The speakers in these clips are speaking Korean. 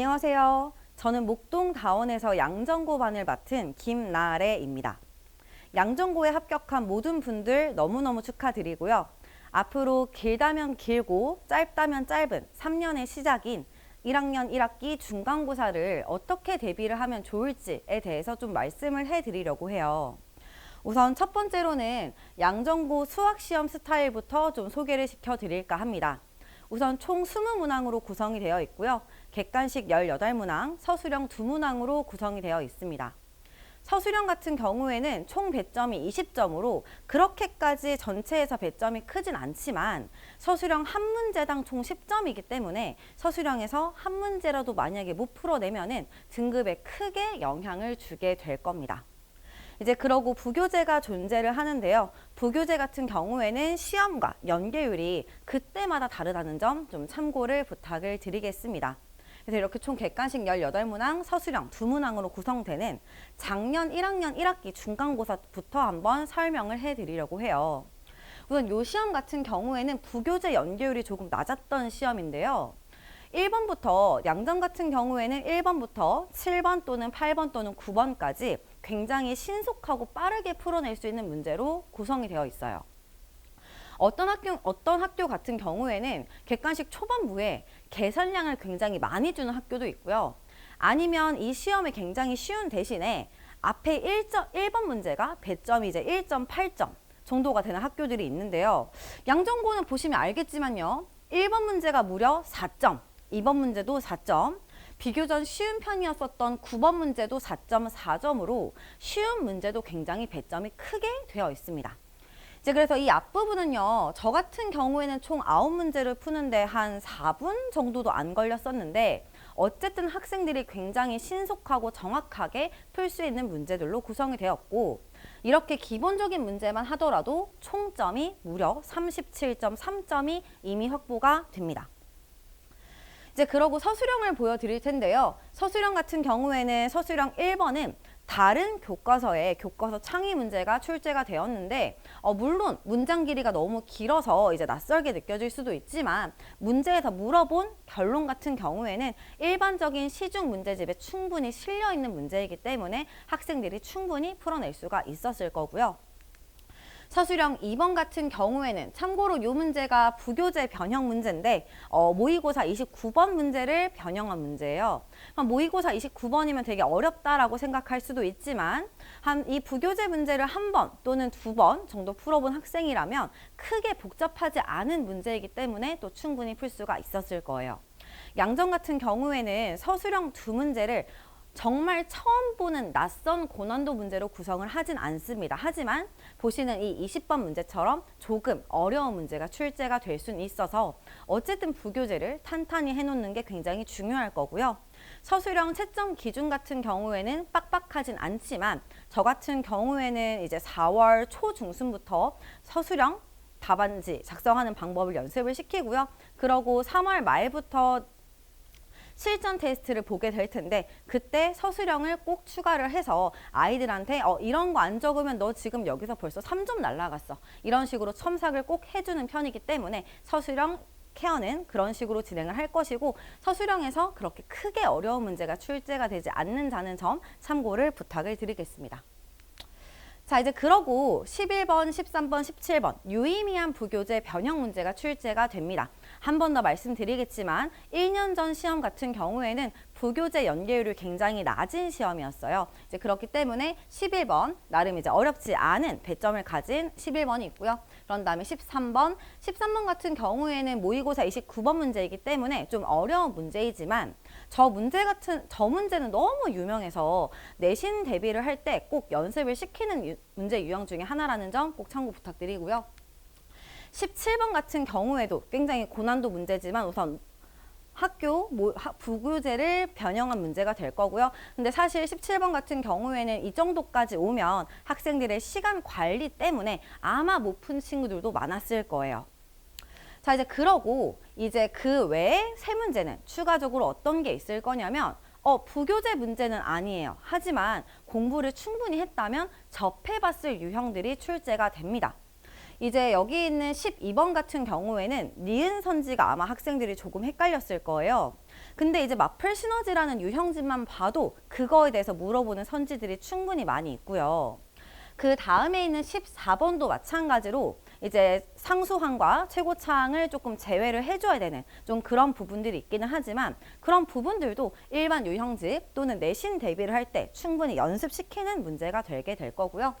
안녕하세요. 저는 목동다원에서 양전고반을 맡은 김나래입니다. 양전고에 합격한 모든 분들 너무너무 축하드리고요. 앞으로 길다면 길고 짧다면 짧은 3년의 시작인 1학년 1학기 중간고사를 어떻게 대비를 하면 좋을지에 대해서 좀 말씀을 해드리려고 해요. 우선 첫 번째로는 양전고 수학시험 스타일부터 좀 소개를 시켜드릴까 합니다. 우선 총 20문항으로 구성이 되어 있고요. 객관식 18문항, 서술형 2문항으로 구성이 되어 있습니다. 서술형 같은 경우에는 총 배점이 20점으로 그렇게까지 전체에서 배점이 크진 않지만 서술형 한 문제당 총 10점이기 때문에 서술형에서 한 문제라도 만약에 못 풀어내면은 등급에 크게 영향을 주게 될 겁니다. 이제 그러고 부교재가 존재를 하는데요. 부교재 같은 경우에는 시험과 연계율이 그때마다 다르다는 점 좀 참고를 부탁을 드리겠습니다. 그래서 이렇게 총 객관식 18문항, 서술형 2문항으로 구성되는 작년 1학년 1학기 중간고사부터 한번 설명을 해드리려고 해요. 우선 이 시험 같은 경우에는 부교재 연계율이 조금 낮았던 시험인데요. 1번부터 양전 같은 경우에는 1번부터 7번 또는 8번 또는 9번까지 굉장히 신속하고 빠르게 풀어낼 수 있는 문제로 구성이 되어 있어요. 어떤 학교 같은 경우에는 객관식 초반부에 계산량을 굉장히 많이 주는 학교도 있고요. 아니면 이 시험이 굉장히 쉬운 대신에 앞에 1번 문제가 배점이 이제 1.8점 정도가 되는 학교들이 있는데요. 양전고는 보시면 알겠지만요. 1번 문제가 무려 4점, 2번 문제도 4점, 비교적 쉬운 편이었었던 9번 문제도 4.4점으로 쉬운 문제도 굉장히 배점이 크게 되어 있습니다. 이제 그래서 이 앞부분은요, 저 같은 경우에는 총 9문제를 푸는데 한 4분 정도도 안 걸렸었는데 어쨌든 학생들이 굉장히 신속하고 정확하게 풀 수 있는 문제들로 구성이 되었고 이렇게 기본적인 문제만 하더라도 총점이 무려 37.3점이 이미 확보가 됩니다. 이제 그러고 서술형을 보여드릴 텐데요. 서술형 같은 경우에는 서술형 1번은 다른 교과서에 교과서 창의 문제가 출제가 되었는데 물론 문장 길이가 너무 길어서 이제 낯설게 느껴질 수도 있지만 문제에서 물어본 결론 같은 경우에는 일반적인 시중 문제집에 충분히 실려 있는 문제이기 때문에 학생들이 충분히 풀어낼 수가 있었을 거고요. 서술형 2번 같은 경우에는 참고로 이 문제가 부교재 변형 문제인데 모의고사 29번 문제를 변형한 문제예요. 모의고사 29번이면 되게 어렵다라고 생각할 수도 있지만 이 부교재 문제를 한 번 또는 2번 정도 풀어본 학생이라면 크게 복잡하지 않은 문제이기 때문에 또 충분히 풀 수가 있었을 거예요. 양전 같은 경우에는 서술형 2문제를 정말 처음 보는 낯선 고난도 문제로 구성을 하진 않습니다. 하지만 보시는 이 20번 문제처럼 조금 어려운 문제가 출제가 될 수는 있어서 어쨌든 부교재를 탄탄히 해놓는 게 굉장히 중요할 거고요. 서술형 채점 기준 같은 경우에는 빡빡하진 않지만 저 같은 경우에는 이제 4월 초중순부터 서술형 답안지 작성하는 방법을 연습을 시키고요. 그러고 3월 말부터 실전 테스트를 보게 될 텐데 그때 서술형을 꼭 추가를 해서 아이들한테 이런 거 안 적으면 너 지금 여기서 벌써 3점 날라갔어. 이런 식으로 첨삭을 꼭 해주는 편이기 때문에 서술형 케어는 그런 식으로 진행을 할 것이고 서술형에서 그렇게 크게 어려운 문제가 출제가 되지 않는다는 점 참고를 부탁을 드리겠습니다. 자, 이제 그러고 11번, 13번, 17번 유의미한 부교재 변형 문제가 출제가 됩니다. 한 번 더 말씀드리겠지만 1년 전 시험 같은 경우에는 부교재 연계율이 굉장히 낮은 시험이었어요. 이제 그렇기 때문에 11번 나름 이제 어렵지 않은 배점을 가진 11번이 있고요. 그런 다음에 13번 같은 경우에는 모의고사 29번 문제이기 때문에 좀 어려운 문제이지만 저 문제는 너무 유명해서 내신 대비를 할 때 꼭 연습을 시키는 문제 유형 중에 하나라는 점 꼭 참고 부탁드리고요. 17번 같은 경우에도 굉장히 고난도 문제지만 우선 부교재를 변형한 문제가 될 거고요. 근데 사실 17번 같은 경우에는 이 정도까지 오면 학생들의 시간 관리 때문에 아마 못 푼 친구들도 많았을 거예요. 자, 이제 그러고 이제 그 외에 세 문제는 추가적으로 어떤 게 있을 거냐면 부교재 문제는 아니에요. 하지만 공부를 충분히 했다면 접해봤을 유형들이 출제가 됩니다. 이제 여기 있는 12번 같은 경우에는 니은 선지가 아마 학생들이 조금 헷갈렸을 거예요. 근데 이제 마플 시너지라는 유형집만 봐도 그거에 대해서 물어보는 선지들이 충분히 많이 있고요. 그 다음에 있는 14번도 마찬가지로 이제 상수항과 최고차항을 조금 제외를 해줘야 되는 좀 그런 부분들이 있기는 하지만 그런 부분들도 일반 유형집 또는 내신 대비를 할 때 충분히 연습시키는 문제가 되게 될 거고요.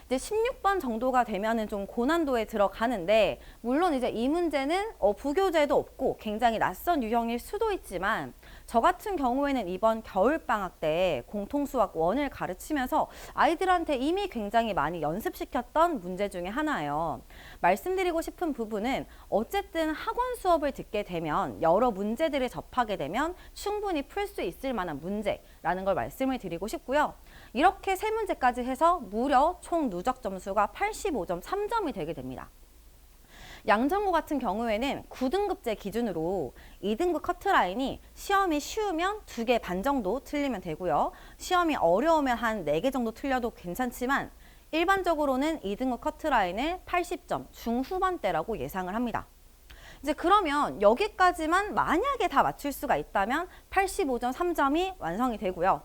이제 16번 정도가 되면은 좀 고난도에 들어가는데 물론 이제 이 문제는 부교재도 없고 굉장히 낯선 유형일 수도 있지만 저 같은 경우에는 이번 겨울방학 때 공통수학 1을 가르치면서 아이들한테 이미 굉장히 많이 연습시켰던 문제 중에 하나예요. 말씀드리고 싶은 부분은 어쨌든 학원 수업을 듣게 되면 여러 문제들을 접하게 되면 충분히 풀 수 있을 만한 문제라는 걸 말씀을 드리고 싶고요. 이렇게 세 문제까지 해서 무려 총 누적 점수가 85.3점이 되게 됩니다. 양정고 같은 경우에는 9등급제 기준으로 2등급 커트라인이 시험이 쉬우면 2개 반 정도 틀리면 되고요. 시험이 어려우면 한 4개 정도 틀려도 괜찮지만 일반적으로는 2등급 커트라인을 80점 중후반대라고 예상을 합니다. 이제 그러면 여기까지만 만약에 다 맞출 수가 있다면 85.3점이 완성이 되고요.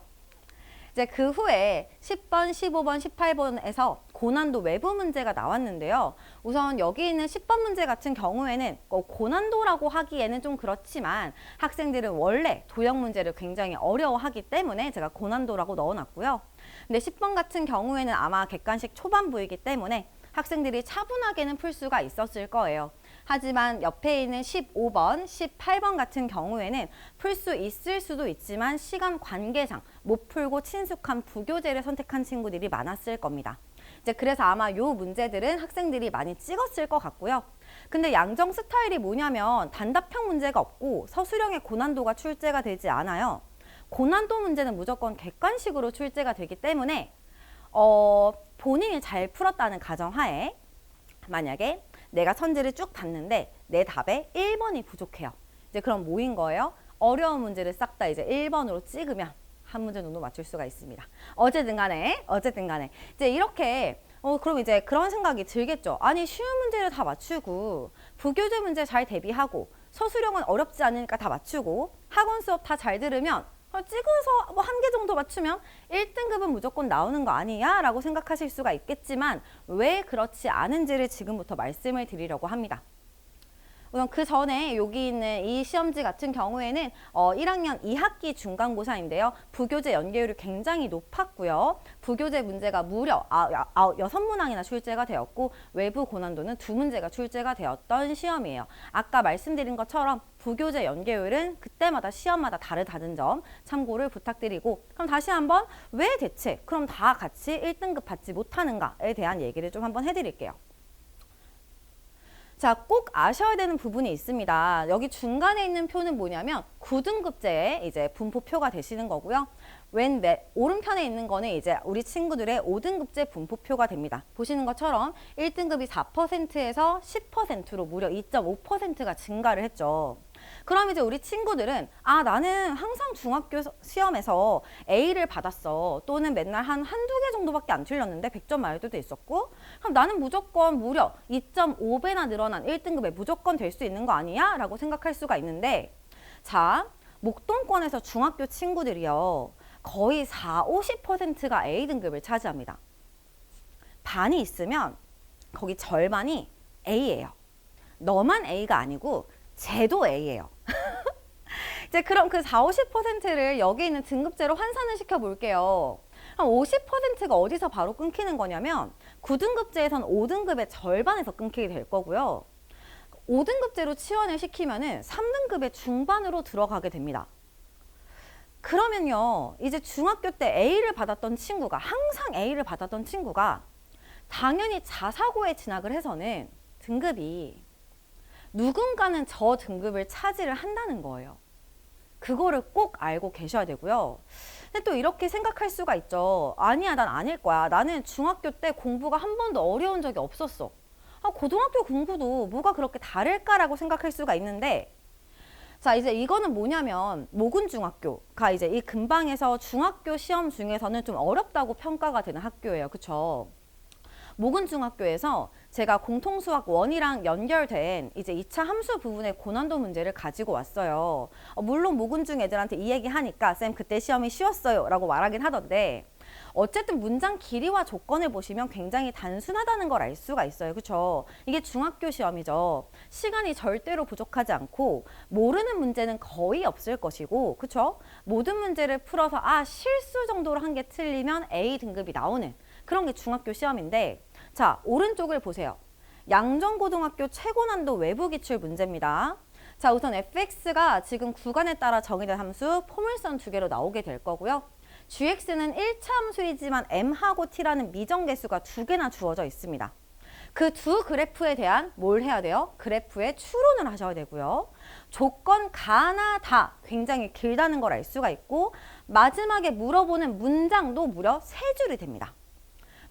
이제 그 후에 10번, 15번, 18번에서 고난도 외부 문제가 나왔는데요. 우선 여기 있는 10번 문제 같은 경우에는 고난도라고 하기에는 좀 그렇지만 학생들은 원래 도형 문제를 굉장히 어려워하기 때문에 제가 고난도라고 넣어놨고요. 근데 10번 같은 경우에는 아마 객관식 초반부이기 때문에 학생들이 차분하게는 풀 수가 있었을 거예요. 하지만 옆에 있는 15번, 18번 같은 경우에는 풀 수 있을 수도 있지만 시간 관계상 못 풀고 친숙한 부교재를 선택한 친구들이 많았을 겁니다. 이제 그래서 아마 이 문제들은 학생들이 많이 찍었을 것 같고요. 근데 양정 스타일이 뭐냐면 단답형 문제가 없고 서술형의 고난도가 출제가 되지 않아요. 고난도 문제는 무조건 객관식으로 출제가 되기 때문에 본인이 잘 풀었다는 가정하에 만약에 내가 선지를 쭉 봤는데 내 답에 1번이 부족해요. 이제 그럼 뭐인 거예요? 어려운 문제를 싹 다 이제 1번으로 찍으면 한 문제 정도 맞출 수가 있습니다. 어쨌든 간에 이제 이렇게 그럼 이제 그런 생각이 들겠죠. 아니 쉬운 문제를 다 맞추고 부교재 문제 잘 대비하고 서술형은 어렵지 않으니까 다 맞추고 학원 수업 다 잘 들으면 찍어서 뭐 1개 정도 맞추면 1등급은 무조건 나오는 거 아니야? 라고 생각하실 수가 있겠지만 왜 그렇지 않은지를 지금부터 말씀을 드리려고 합니다. 우선 그 전에 여기 있는 이 시험지 같은 경우에는 1학년 2학기 중간고사인데요. 부교재 연계율이 굉장히 높았고요. 부교재 문제가 무려 6문항이나 출제가 되었고 외부 고난도는 2문제가 출제가 되었던 시험이에요. 아까 말씀드린 것처럼 부교재 연계율은 그때마다 시험마다 다르다는 점 참고를 부탁드리고 그럼 다시 한번 왜 대체 그럼 다 같이 1등급 받지 못하는가에 대한 얘기를 좀 한번 해드릴게요. 자, 꼭 아셔야 되는 부분이 있습니다. 여기 중간에 있는 표는 뭐냐면 9등급제의 이제 분포표가 되시는 거고요. 오른편에 있는 거는 이제 우리 친구들의 5등급제 분포표가 됩니다. 보시는 것처럼 1등급이 4%에서 10%로 무려 2.5%가 증가를 했죠. 그럼 이제 우리 친구들은 나는 항상 중학교 시험에서 A를 받았어. 또는 맨날 한두 개 정도밖에 안 틀렸는데 100점 맞을 때도 있었고 그럼 나는 무조건 무려 2.5배나 늘어난 1등급에 무조건 될 수 있는 거 아니야? 라고 생각할 수가 있는데 자, 목동권에서 중학교 친구들이요. 거의 50%가 A등급을 차지합니다. 반이 있으면 거기 절반이 A예요. 너만 A가 아니고 쟤도 A예요. 이제 그럼 그 50%를 여기 있는 등급제로 환산을 시켜 볼게요. 그럼 50%가 어디서 바로 끊기는 거냐면 9등급제에선 5등급의 절반에서 끊기게 될 거고요. 5등급제로 치환을 시키면은 3등급의 중반으로 들어가게 됩니다. 그러면요, 이제 중학교 때 A를 받았던 친구가 항상 A를 받았던 친구가 당연히 자사고에 진학을 해서는 등급이 누군가는 저 등급을 차지를 한다는 거예요. 그거를 꼭 알고 계셔야 되고요. 근데 또 이렇게 생각할 수가 있죠. 아니야, 난 아닐 거야. 나는 중학교 때 공부가 한 번도 어려운 적이 없었어. 고등학교 공부도 뭐가 그렇게 다를까라고 생각할 수가 있는데 자, 이제 이거는 뭐냐면 모군중학교가 이제 이 근방에서 중학교 시험 중에서는 좀 어렵다고 평가가 되는 학교예요. 그쵸? 모군중학교에서 제가 공통수학 1이랑 연결된 이제 2차 함수 부분의 고난도 문제를 가지고 왔어요. 물론 모군중 애들한테 이 얘기 하니까 쌤 그때 시험이 쉬웠어요 라고 말하긴 하던데 어쨌든 문장 길이와 조건을 보시면 굉장히 단순하다는 걸 알 수가 있어요. 그쵸? 이게 중학교 시험이죠. 시간이 절대로 부족하지 않고 모르는 문제는 거의 없을 것이고 그쵸? 모든 문제를 풀어서 실수 정도로 한 게 틀리면 A 등급이 나오는 그런 게 중학교 시험인데 자, 오른쪽을 보세요. 양정고등학교 최고난도 외부기출 문제입니다. 자, 우선 fx가 지금 구간에 따라 정의된 함수 포물선 두 개로 나오게 될 거고요. gx는 1차 함수이지만 m하고 t라는 미정계수가 두 개나 주어져 있습니다. 그 두 그래프에 대한 뭘 해야 돼요? 그래프의 추론을 하셔야 되고요. 조건 가나 다 굉장히 길다는 걸 알 수가 있고 마지막에 물어보는 문장도 무려 3줄이 됩니다.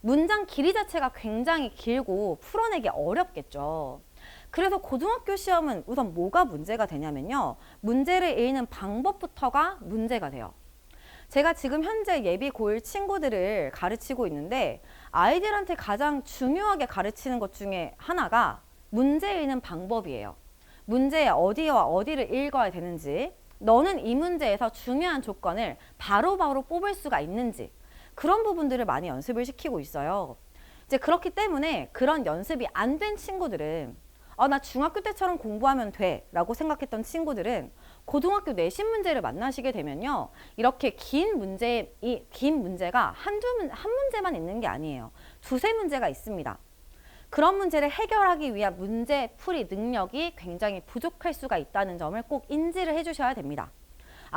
문장 길이 자체가 굉장히 길고 풀어내기 어렵겠죠. 그래서 고등학교 시험은 우선 뭐가 문제가 되냐면요. 문제를 읽는 방법부터가 문제가 돼요. 제가 지금 현재 예비 고1 친구들을 가르치고 있는데 아이들한테 가장 중요하게 가르치는 것 중에 하나가 문제 읽는 방법이에요. 문제에 어디와 어디를 읽어야 되는지, 너는 이 문제에서 중요한 조건을 바로바로 뽑을 수가 있는지 그런 부분들을 많이 연습을 시키고 있어요. 이제 그렇기 때문에 그런 연습이 안 된 친구들은 나 중학교 때처럼 공부하면 돼 라고 생각했던 친구들은 고등학교 내신 문제를 만나시게 되면요. 이렇게 긴 문제가 한 문제만 있는 게 아니에요. 두세 문제가 있습니다. 그런 문제를 해결하기 위한 문제풀이 능력이 굉장히 부족할 수가 있다는 점을 꼭 인지를 해주셔야 됩니다.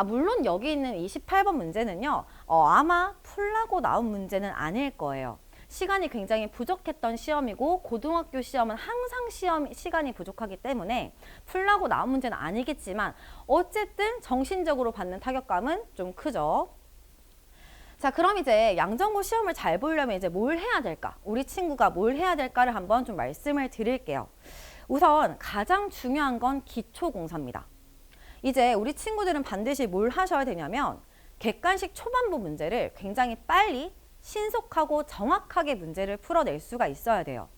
물론 여기 있는 28번 문제는요. 아마 풀라고 나온 문제는 아닐 거예요. 시간이 굉장히 부족했던 시험이고 고등학교 시험은 항상 시간이 부족하기 때문에 풀라고 나온 문제는 아니겠지만 어쨌든 정신적으로 받는 타격감은 좀 크죠. 자, 그럼 이제 양정고 시험을 잘 보려면 이제 뭘 해야 될까? 우리 친구가 뭘 해야 될까를 한번 좀 말씀을 드릴게요. 우선 가장 중요한 건 기초공사입니다. 이제 우리 친구들은 반드시 뭘 하셔야 되냐면 객관식 초반부 문제를 굉장히 빨리 신속하고 정확하게 문제를 풀어낼 수가 있어야 돼요.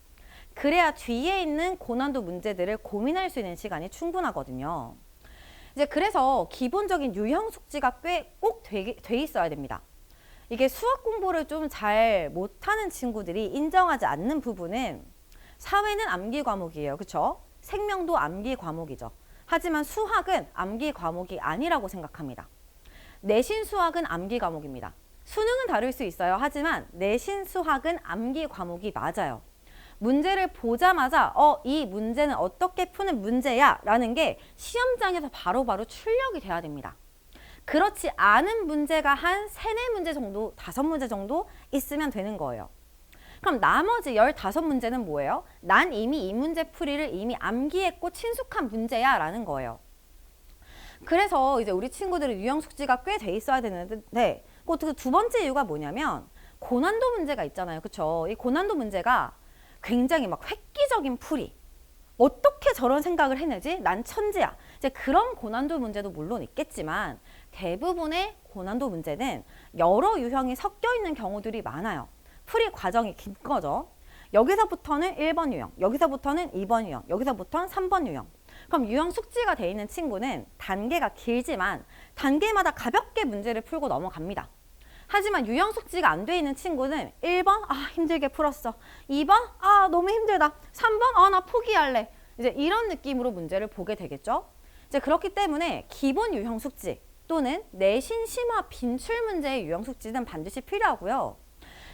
그래야 뒤에 있는 고난도 문제들을 고민할 수 있는 시간이 충분하거든요. 이제 그래서 기본적인 유형 숙지가 꽤 꼭 돼 있어야 됩니다. 이게 수학 공부를 좀 잘 못하는 친구들이 인정하지 않는 부분은 사회는 암기 과목이에요. 그렇죠? 생명도 암기 과목이죠. 하지만 수학은 암기 과목이 아니라고 생각합니다. 내신 수학은 암기 과목입니다. 수능은 다를 수 있어요. 하지만 내신 수학은 암기 과목이 맞아요. 문제를 보자마자 이 문제는 어떻게 푸는 문제야 라는 게 시험장에서 바로바로 출력이 돼야 됩니다. 그렇지 않은 문제가 한 3-4문제 정도, 5문제 정도 있으면 되는 거예요. 그럼 나머지 15문제는 뭐예요? 난 이미 이 문제 풀이를 이미 암기했고 친숙한 문제야 라는 거예요. 그래서 이제 우리 친구들은 유형 숙지가 꽤 돼 있어야 되는데 그 두 번째 이유가 뭐냐면 고난도 문제가 있잖아요. 그쵸? 이 고난도 문제가 굉장히 막 획기적인 풀이. 어떻게 저런 생각을 해내지? 난 천재야. 이제 그런 고난도 문제도 물론 있겠지만 대부분의 고난도 문제는 여러 유형이 섞여 있는 경우들이 많아요. 풀이 과정이 긴 거죠. 여기서부터는 1번 유형, 여기서부터는 2번 유형, 여기서부터는 3번 유형. 그럼 유형 숙지가 돼 있는 친구는 단계가 길지만 단계마다 가볍게 문제를 풀고 넘어갑니다. 하지만 유형 숙지가 안 돼 있는 친구는 1번 힘들게 풀었어. 2번 너무 힘들다. 3번 나 포기할래. 이제 이런 느낌으로 문제를 보게 되겠죠. 이제 그렇기 때문에 기본 유형 숙지 또는 내신 심화 빈출 문제의 유형 숙지는 반드시 필요하고요.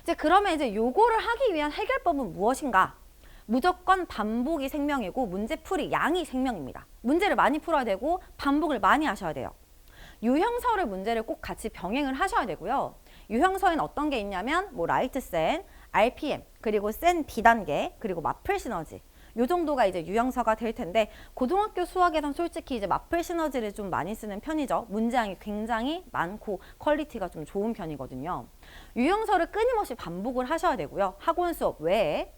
이제 그러면 이제 요거를 하기 위한 해결법은 무엇인가? 무조건 반복이 생명이고 문제풀이 양이 생명입니다. 문제를 많이 풀어야 되고 반복을 많이 하셔야 돼요. 유형서를 문제를 꼭 같이 병행을 하셔야 되고요. 유형서에는 어떤 게 있냐면 라이트 센, RPM, 그리고 센 B단계, 그리고 마플 시너지. 요 정도가 이제 유형서가 될 텐데 고등학교 수학에선 솔직히 이제 마플 시너지를 좀 많이 쓰는 편이죠. 문제량이 굉장히 많고 퀄리티가 좀 좋은 편이거든요. 유형서를 끊임없이 반복을 하셔야 되고요. 학원 수업 외에.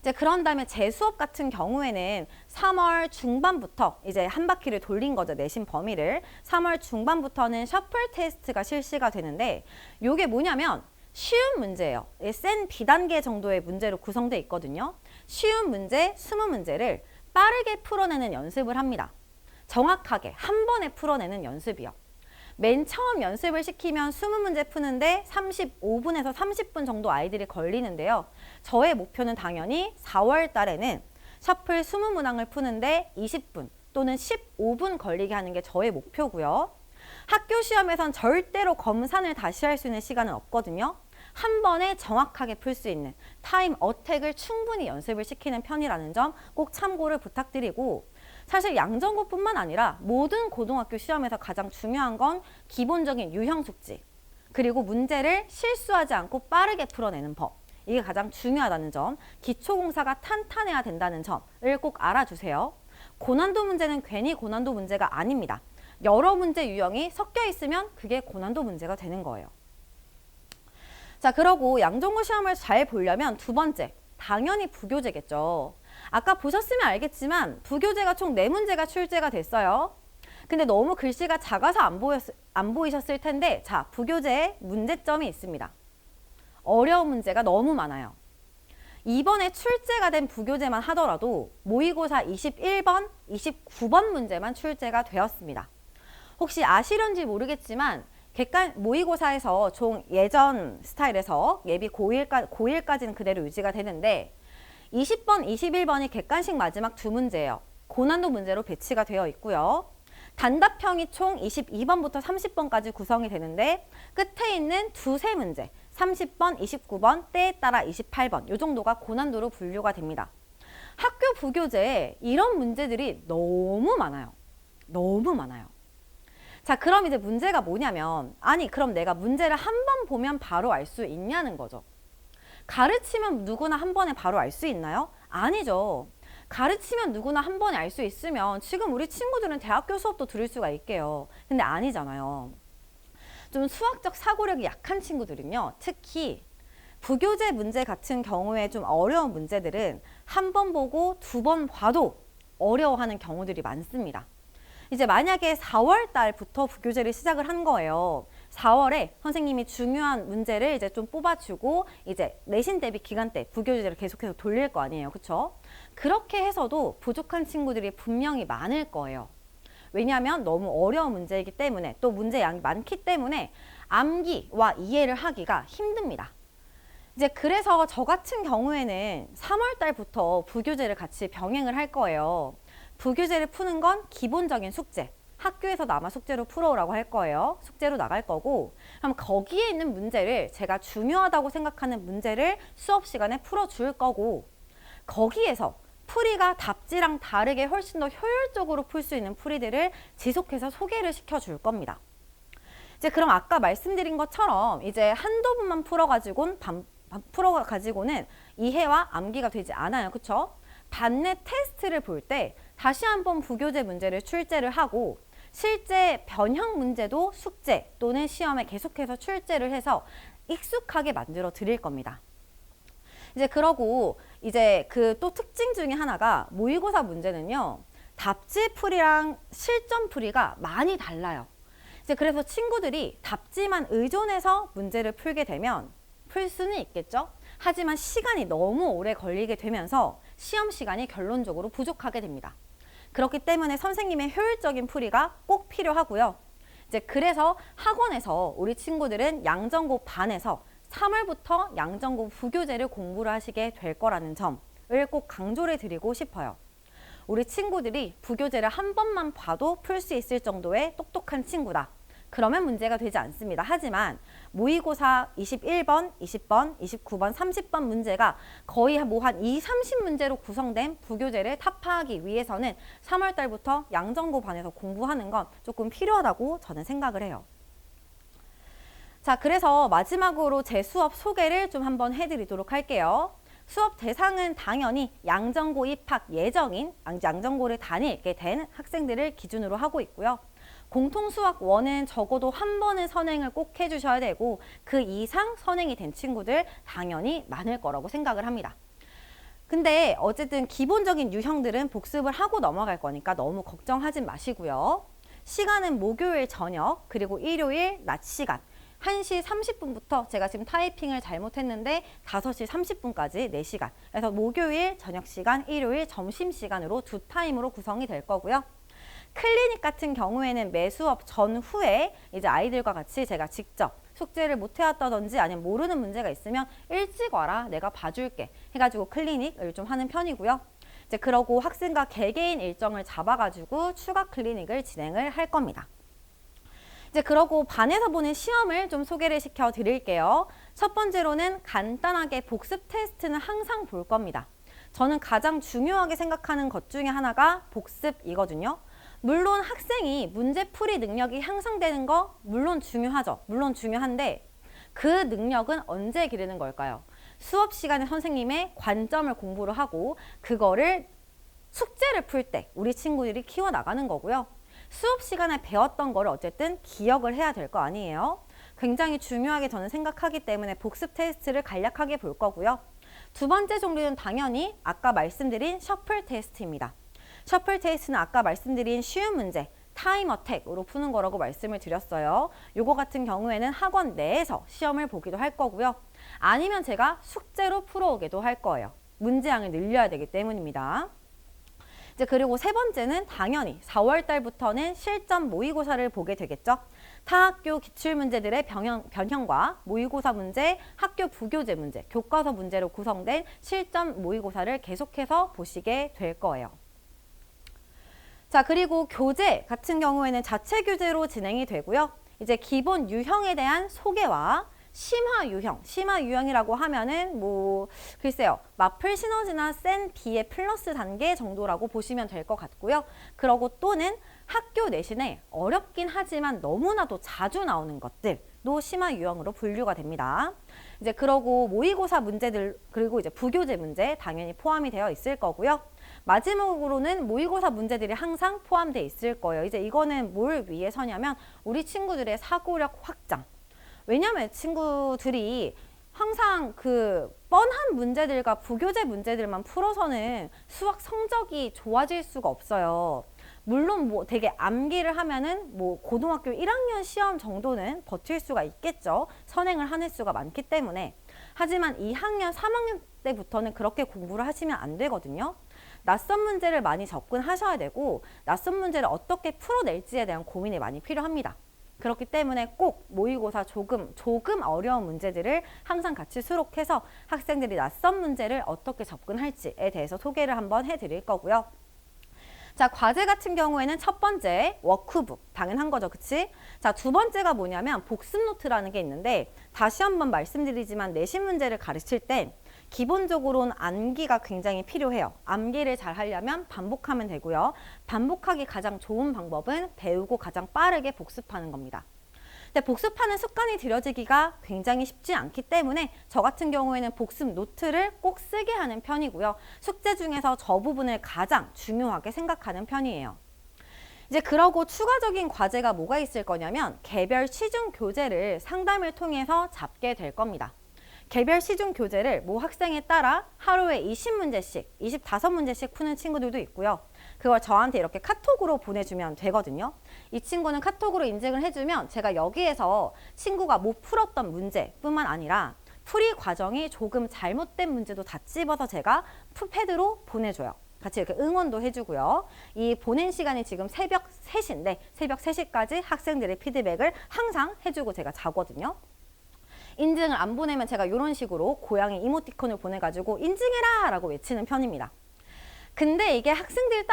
이제 그런 다음에 제 수업 같은 경우에는 3월 중반부터 이제 한 바퀴를 돌린 거죠. 내신 범위를. 3월 중반부터는 셔플 테스트가 실시가 되는데 이게 뭐냐면 쉬운 문제예요. 센 B단계 정도의 문제로 구성되어 있거든요. 쉬운 문제 20문제를 빠르게 풀어내는 연습을 합니다. 정확하게 한 번에 풀어내는 연습이요. 맨 처음 연습을 시키면 20문제 푸는데 35분에서 30분 정도 아이들이 걸리는데요. 저의 목표는 당연히 4월 달에는 셔플 20문항을 푸는데 20분 또는 15분 걸리게 하는 게 저의 목표고요. 학교 시험에선 절대로 검산을 다시 할 수 있는 시간은 없거든요. 한 번에 정확하게 풀 수 있는 타임 어택을 충분히 연습을 시키는 편이라는 점 꼭 참고를 부탁드리고, 사실 양정고뿐만 아니라 모든 고등학교 시험에서 가장 중요한 건 기본적인 유형 숙지, 그리고 문제를 실수하지 않고 빠르게 풀어내는 법, 이게 가장 중요하다는 점, 기초공사가 탄탄해야 된다는 점을 꼭 알아주세요. 고난도 문제는 괜히 고난도 문제가 아닙니다. 여러 문제 유형이 섞여 있으면 그게 고난도 문제가 되는 거예요. 자, 그러고 양정고 시험을 잘 보려면 두 번째, 당연히 부교재겠죠. 아까 보셨으면 알겠지만 부교재가 총 4문제가 출제가 됐어요. 근데 너무 글씨가 작아서 안 보이셨을 텐데, 자, 부교재에 문제점이 있습니다. 어려운 문제가 너무 많아요. 이번에 출제가 된 부교재만 하더라도 모의고사 21번, 29번 문제만 출제가 되었습니다. 혹시 아시려는지 모르겠지만 모의고사에서 총 예전 스타일에서 예비 고1까지는 그대로 유지가 되는데 20번, 21번이 객관식 마지막 2문제예요. 고난도 문제로 배치가 되어 있고요. 단답형이 총 22번부터 30번까지 구성이 되는데 끝에 있는 2-3문제 30번, 29번, 때에 따라 28번 이 정도가 고난도로 분류가 됩니다. 학교 부교재에 이런 문제들이 너무 많아요. 너무 많아요. 자, 그럼 이제 문제가 뭐냐면, 아니 그럼 내가 문제를 한 번 보면 바로 알 수 있냐는 거죠. 가르치면 누구나 한 번에 바로 알 수 있나요? 아니죠. 가르치면 누구나 한 번에 알 수 있으면 지금 우리 친구들은 대학교 수업도 들을 수가 있게요. 근데 아니잖아요. 좀 수학적 사고력이 약한 친구들은요, 특히 부교재 문제 같은 경우에 좀 어려운 문제들은 한 번 보고 2번 봐도 어려워하는 경우들이 많습니다. 이제 만약에 4월 달부터 부교재를 시작을 한 거예요. 4월에 선생님이 중요한 문제를 이제 좀 뽑아주고 이제 내신 대비 기간 때 부교재를 계속해서 돌릴 거 아니에요. 그쵸? 그렇게 해서도 부족한 친구들이 분명히 많을 거예요. 왜냐하면 너무 어려운 문제이기 때문에, 또 문제 양이 많기 때문에 암기와 이해를 하기가 힘듭니다. 이제 그래서 저 같은 경우에는 3월 달부터 부교재를 같이 병행을 할 거예요. 부교재를 푸는 건 기본적인 숙제, 학교에서 남아 숙제로 풀어오라고 할 거예요. 숙제로 나갈 거고, 그럼 거기에 있는 문제를 제가 중요하다고 생각하는 문제를 수업 시간에 풀어줄 거고, 거기에서 풀이가 답지랑 다르게 훨씬 더 효율적으로 풀 수 있는 풀이들을 지속해서 소개를 시켜줄 겁니다. 이제 그럼 아까 말씀드린 것처럼 이제 한두 번만 풀어가지고는 이해와 암기가 되지 않아요. 그쵸? 반내 테스트를 볼 때 다시 한번 부교재 문제를 출제를 하고 실제 변형 문제도 숙제 또는 시험에 계속해서 출제를 해서 익숙하게 만들어 드릴 겁니다. 이제 그러고 이제 그 또 특징 중에 하나가 모의고사 문제는요, 답지 풀이랑 실전 풀이가 많이 달라요. 이제 그래서 친구들이 답지만 의존해서 문제를 풀게 되면 풀 수는 있겠죠. 하지만 시간이 너무 오래 걸리게 되면서 시험 시간이 결론적으로 부족하게 됩니다. 그렇기 때문에 선생님의 효율적인 풀이가 꼭 필요하고요. 이제 그래서 학원에서 우리 친구들은 양정고 반에서 3월부터 양정고 부교재를 공부를 하시게 될 거라는 점을 꼭 강조를 드리고 싶어요. 우리 친구들이 부교재를 한 번만 봐도 풀 수 있을 정도의 똑똑한 친구다. 그러면 문제가 되지 않습니다. 하지만 모의고사 21번, 20번, 29번, 30번 문제가 거의 한 2, 30문제로 구성된 부교재를 타파하기 위해서는 3월 달부터 양정고 반에서 공부하는 건 조금 필요하다고 저는 생각을 해요. 자, 그래서 마지막으로 제 수업 소개를 좀 한번 해드리도록 할게요. 수업 대상은 당연히 양정고 입학 예정인 양정고를 다니게 된 학생들을 기준으로 하고 있고요. 공통수학 1은 적어도 한 번은 선행을 꼭 해주셔야 되고 그 이상 선행이 된 친구들 당연히 많을 거라고 생각을 합니다. 근데 어쨌든 기본적인 유형들은 복습을 하고 넘어갈 거니까 너무 걱정하지 마시고요. 시간은 목요일 저녁 그리고 일요일 낮 시간, 1시 30분부터 제가 지금 타이핑을 잘못했는데 5시 30분까지 4시간. 그래서 목요일 저녁 시간, 일요일 점심 시간으로 두 타임으로 구성이 될 거고요. 클리닉 같은 경우에는 매 수업 전후에 이제 아이들과 같이 제가 직접 숙제를 못 해왔다든지 아니면 모르는 문제가 있으면 일찍 와라, 내가 봐줄게 해가지고 클리닉을 좀 하는 편이고요. 이제 그러고 학생과 개개인 일정을 잡아가지고 추가 클리닉을 진행을 할 겁니다. 이제 그러고 반에서 보는 시험을 좀 소개를 시켜 드릴게요. 첫 번째로는 간단하게 복습 테스트는 항상 볼 겁니다. 저는 가장 중요하게 생각하는 것 중에 하나가 복습이거든요. 물론 학생이 문제풀이 능력이 향상되는 거 물론 중요하죠. 물론 중요한데 그 능력은 언제 기르는 걸까요? 수업 시간에 선생님의 관점을 공부를 하고 그거를 숙제를 풀 때 우리 친구들이 키워나가는 거고요. 수업 시간에 배웠던 거를 어쨌든 기억을 해야 될 거 아니에요. 굉장히 중요하게 저는 생각하기 때문에 복습 테스트를 간략하게 볼 거고요. 두 번째 종류는 당연히 아까 말씀드린 셔플 테스트입니다. 셔플 테스트는 아까 말씀드린 쉬운 문제, 타임 어택으로 푸는 거라고 말씀을 드렸어요. 요거 같은 경우에는 학원 내에서 시험을 보기도 할 거고요. 아니면 제가 숙제로 풀어오기도 할 거예요. 문제량을 늘려야 되기 때문입니다. 이제 그리고 세 번째는 당연히 4월 달부터는 실전 모의고사를 보게 되겠죠. 타학교 기출문제들의 변형과 모의고사 문제, 학교 부교재 문제, 교과서 문제로 구성된 실전 모의고사를 계속해서 보시게 될 거예요. 자, 그리고 교재 같은 경우에는 자체 교재로 진행이 되고요. 이제 기본 유형에 대한 소개와 심화 유형이라고 하면은 글쎄요, 마플 시너지나 센 B의 플러스 단계 정도라고 보시면 될 것 같고요. 그러고 또는 학교 내신에 어렵긴 하지만 너무나도 자주 나오는 것들도 심화 유형으로 분류가 됩니다. 이제 그러고 모의고사 문제들 그리고 이제 부교재 문제 당연히 포함이 되어 있을 거고요. 마지막으로는 모의고사 문제들이 항상 포함되어 있을 거예요. 이제 이거는 뭘 위해서냐면 우리 친구들의 사고력 확장. 왜냐면 친구들이 항상 그 뻔한 문제들과 부교재 문제들만 풀어서는 수학 성적이 좋아질 수가 없어요. 물론 되게 암기를 하면은 고등학교 1학년 시험 정도는 버틸 수가 있겠죠. 선행을 하는 수가 많기 때문에. 하지만 2학년, 3학년 때부터는 그렇게 공부를 하시면 안 되거든요. 낯선 문제를 많이 접근하셔야 되고 낯선 문제를 어떻게 풀어낼지에 대한 고민이 많이 필요합니다. 그렇기 때문에 꼭 모의고사 조금 어려운 문제들을 항상 같이 수록해서 학생들이 낯선 문제를 어떻게 접근할지에 대해서 소개를 한번 해드릴 거고요. 자, 과제 같은 경우에는 첫 번째 워크북, 당연한 거죠, 그치? 자, 두 번째가 뭐냐면 복습 노트라는 게 있는데 다시 한번 말씀드리지만 내신 문제를 가르칠 땐 기본적으로는 암기가 굉장히 필요해요. 암기를 잘 하려면 반복하면 되고요. 반복하기 가장 좋은 방법은 배우고 가장 빠르게 복습하는 겁니다. 근데 복습하는 습관이 들여지기가 굉장히 쉽지 않기 때문에 저 같은 경우에는 복습 노트를 꼭 쓰게 하는 편이고요. 숙제 중에서 저 부분을 가장 중요하게 생각하는 편이에요. 이제 그러고 추가적인 과제가 뭐가 있을 거냐면 개별 시중 교재를 상담을 통해서 잡게 될 겁니다. 개별 시중 교재를 학생에 따라 하루에 20문제씩, 25문제씩 푸는 친구들도 있고요. 그걸 저한테 이렇게 카톡으로 보내주면 되거든요. 이 친구는 카톡으로 인증을 해주면 제가 여기에서 친구가 못 풀었던 문제뿐만 아니라 풀이 과정이 조금 잘못된 문제도 다 찝어서 제가 패드로 보내줘요. 같이 이렇게 응원도 해주고요. 이 보낸 시간이 지금 새벽 3시인데 새벽 3시까지 학생들의 피드백을 항상 해주고 제가 자거든요. 인증을 안 보내면 제가 이런 식으로 고양이 이모티콘을 보내가지고 인증해라 라고 외치는 편입니다. 근데 이게 학생들에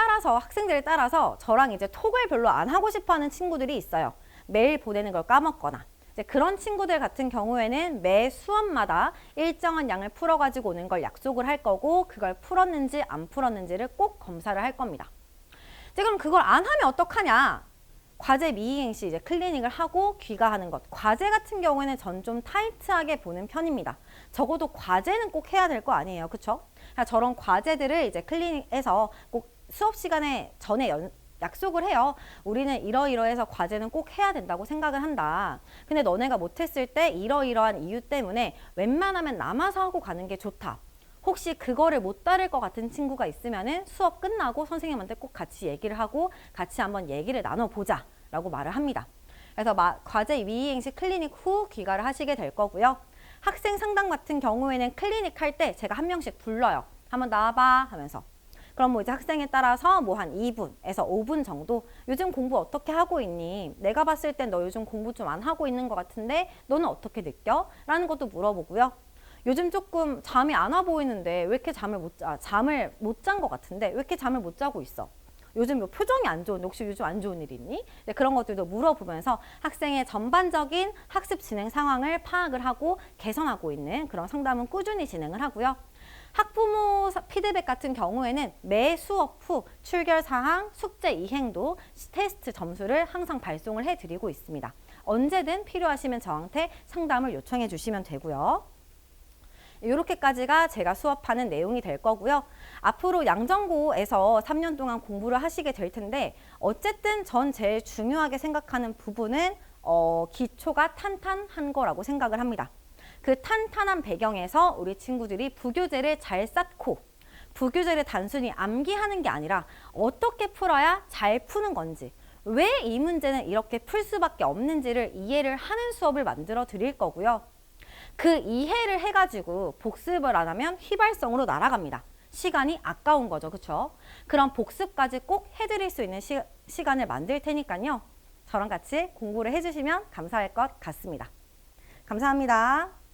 따라서 저랑 이제 톡을 별로 안 하고 싶어 하는 친구들이 있어요. 메일 보내는 걸 까먹거나. 이제 그런 친구들 같은 경우에는 매 수업마다 일정한 양을 풀어가지고 오는 걸 약속을 할 거고 그걸 풀었는지 안 풀었는지를 꼭 검사를 할 겁니다. 이제 그럼 그걸 안 하면 어떡하냐? 과제 미이행 시 이제 클리닉을 하고 귀가하는 것. 과제 같은 경우에는 전 좀 타이트하게 보는 편입니다. 적어도 과제는 꼭 해야 될 거 아니에요. 그쵸? 저런 과제들을 이제 클리닉에서 꼭 수업 시간에 전에 약속을 해요. 우리는 이러이러해서 과제는 꼭 해야 된다고 생각을 한다. 근데 너네가 못했을 때 이러이러한 이유 때문에 웬만하면 남아서 하고 가는 게 좋다. 혹시 그거를 못 따를 것 같은 친구가 있으면은 수업 끝나고 선생님한테 꼭 같이 얘기를 하고 같이 한번 얘기를 나눠보자 라고 말을 합니다. 그래서 과제 미이행 시 클리닉 후 귀가를 하시게 될 거고요. 학생 상담 같은 경우에는 클리닉 할 때 제가 한 명씩 불러요. 한번 나와봐 하면서. 그럼 뭐 이제 학생에 따라서 뭐 한 2분에서 5분 정도 요즘 공부 어떻게 하고 있니? 내가 봤을 땐 너 요즘 공부 좀 안 하고 있는 것 같은데 너는 어떻게 느껴? 라는 것도 물어보고요. 요즘 조금 잠이 안 와 보이는데 왜 이렇게 잠을 못 잔 것 같은데 왜 이렇게 잠을 못 자고 있어? 요즘 뭐 표정이 안 좋은데 혹시 요즘 안 좋은 일 있니? 네, 그런 것들도 물어보면서 학생의 전반적인 학습 진행 상황을 파악을 하고 개선하고 있는 그런 상담은 꾸준히 진행을 하고요. 학부모 피드백 같은 경우에는 매 수업 후 출결 사항, 숙제 이행도, 테스트 점수를 항상 발송을 해드리고 있습니다. 언제든 필요하시면 저한테 상담을 요청해 주시면 되고요. 이렇게까지가 제가 수업하는 내용이 될 거고요. 앞으로 양정고에서 3년 동안 공부를 하시게 될 텐데 어쨌든 전 제일 중요하게 생각하는 부분은 기초가 탄탄한 거라고 생각을 합니다. 그 탄탄한 배경에서 우리 친구들이 부교재를 잘 쌓고 부교재를 단순히 암기하는 게 아니라 어떻게 풀어야 잘 푸는 건지 왜 이 문제는 이렇게 풀 수밖에 없는지를 이해를 하는 수업을 만들어 드릴 거고요. 그 이해를 해가지고 복습을 안 하면 휘발성으로 날아갑니다. 시간이 아까운 거죠. 그렇죠? 그럼 복습까지 꼭 해드릴 수 있는 시간을 만들 테니까요. 저랑 같이 공부를 해주시면 감사할 것 같습니다. 감사합니다.